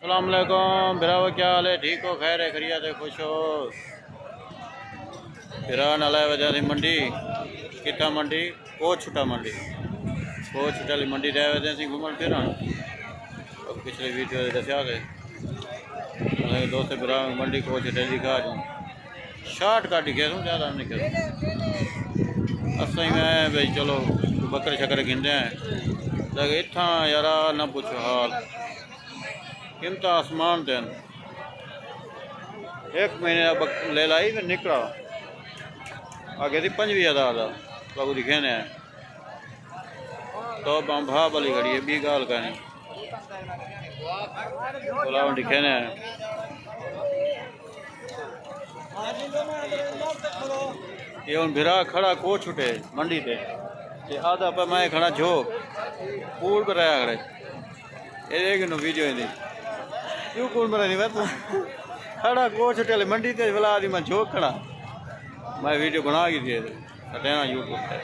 अस्सलाम वालेकुम बिराव, क्या हाल है? ठीक हो? खैर है? खैरियत है? खुश हो? बिरा नाला वजह से मंडी कितना मंडी कोच छुटा मंडी कोच छुटा मंडी रह वजह से घूमन फिर पिछले वीडियो दसिया थे दोस्त बिरा मंडी कोच छुटे दिखा दूँ शार्ट कट गया तूँ ज़्यादा नहीं कर अस मैं भाई चलो बकरे शक्कर गिनते हैं लगे इतना यार ना पूछो हाल कीमत आसमान देन एक महीने ले लाई फिर निकला आगे थी 25,000 का बाबू दिखे ने तो भाव वाली घड़ी है बी गाल का नहीं बोला दिखे ने ये हूँ भिरा खड़ा को छुटे मंडी ते आधा पर मैं खड़ा झोंक कूड़ पर आया खड़े ये देख वीडियो दी क्यों कूड़ पर नहीं मैं खड़ा को छुटे मंडी ते बोला आदि मैं झोंक खड़ा मैं वीडियो बना की थी देना यूट्यूब पे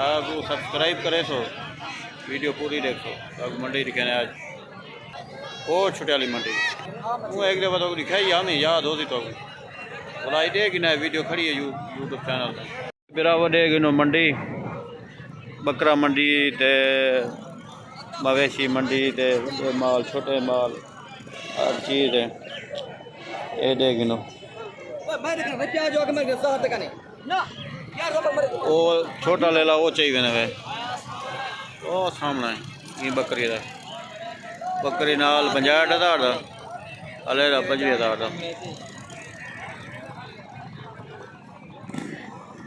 आप सब्सक्राइब करे सो वीडियो पूरी देखो अब मंडी दिखाने आज वो छुटे वाली मंडी वो एक दफा तो दिखाई हमें याद होती तो बुलाई देगी ना वीडियो खड़ी है यूट्यूब चैनल पर बिरावर देगी नो मंडी बकरा मंडी ते मवेशी मंडी ते माल छोटे माल हर चीज़ है ये देगी नो वो छोटा ले ला वो चाहिए ना वे वो सामने ये बकरी का बकरी नाल 50,000 का अले 25,000 का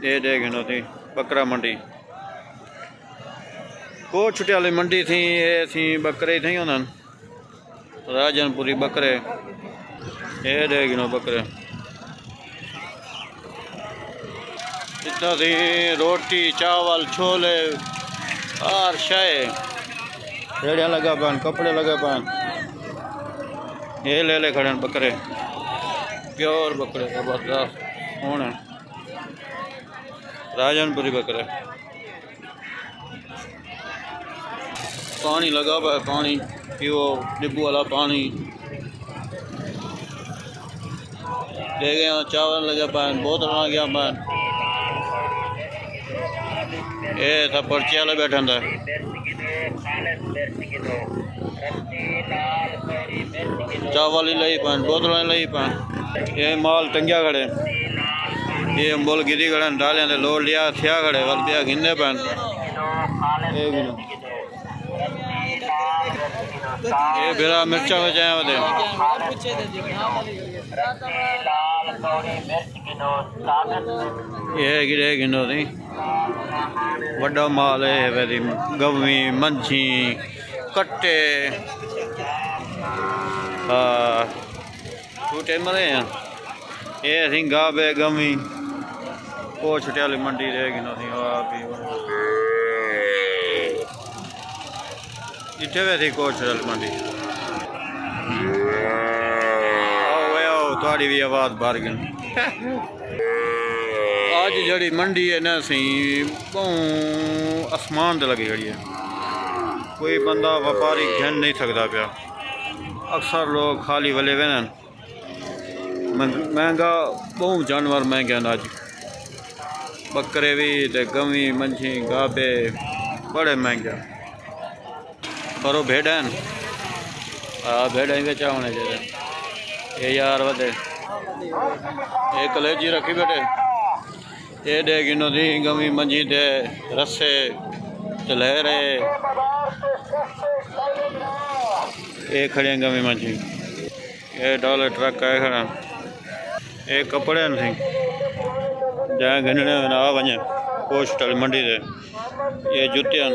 ये देख नो थी बकरा मंडी को छुटे वाली मंडी थी ये थी बकरे थी उन्होंने राजनपुरी बकरे ये देख नो बकरे इतना थी रोटी चावल छोले हर शाय रेड़ियाँ लगा पान कपड़े लगा पान ये ले खड़े बकरे प्योर बकरे जबरदस्त होने राजनपुरी बकरे पानी लगा पाए पानी पियो डिब्बू वाला पानी ले गए चावल लगे पान बोतल आ गया पान ये सब पर्ची वाला बैठा था चावल ही लई पान बोतल लई पान ये माल टंगिया खड़े ये अम्बोल गिरी खड़े डाले थे लोड लिया थिया खड़े वल पिया गिनने पान ये बिरा मिर्चा बचाया वे ये गिरे गिनो थी वड्डा माल है वेरी गवी मंझी कट्टे छूटे मरे हैं ये थी गाबे गवी को छुटे वाली मंडी रह गिनो थी इतने वे थी को छुटे वाली मंडी थोड़ी भी आवाज़ बाहर गई आज जड़ी मंडी है ना सी बहु आसमान से लगी खड़ी है कोई बंदा व्यापारी घन नहीं सकता पाया अक्सर लोग खाली वले वे महंगा बहु जानवर महंगे हैं अज बकरे भी ते गवी मंझी गाबे बड़े महंगे पर भेड़ हैं भेड़ बेचा होने चाहिए ये यार वधे ये कलेजी रखी बैठे ये दे गिनो थी गमी मंझी दे रस्से चलहरे ये खड़े गमी मंझी ये डॉलर ट्रक है खड़ा ये कपड़े थी जहाँ घनने आ वजे पोस्टल मंडी दे ये जुतियां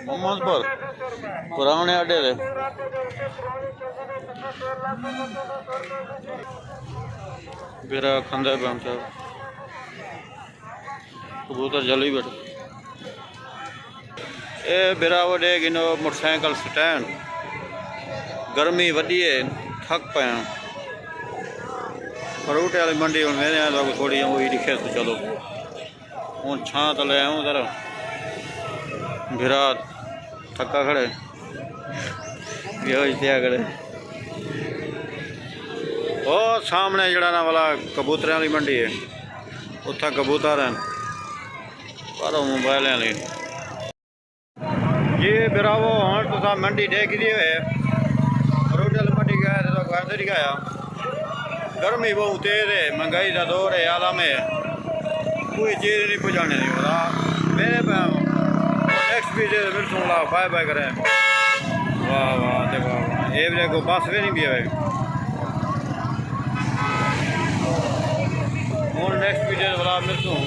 मोहम्मदपुर पुराने अड्डे थे बिरा खंदे बम साहब कबूतर जली बैठे ये बिरा वडे गिनो मोटरसाइकिल स्टैंड गर्मी वडी है थक पाया फ्रूट वाली मंडी हूँ मेरे तो थोड़ी वही दिखे तो चलो हूँ छां तो ले आऊँ उधर भिरा थका खड़े दिया खड़े और सामने जड़ा ना वाला कबूतर वाली मंडी है उत्थे कबूतर हैं पर मोबाइल वाली ये बिरावो हाँ तो साहब मंडी देख दी हुए फ्रूट वाली मंडी गया तो घर से नहीं गया गर्मी बहुत तेज है महंगाई का दौर है आलम है कोई चीज़ नहीं पहुँचाने नहीं हो रहा मेरे नेक्स्ट भी मिलूँगा बाय बाय करें वाह वाह ते वाह ये भी को बस भी नहीं भी है और नेक्स्ट वीडियो वाला मिलूँ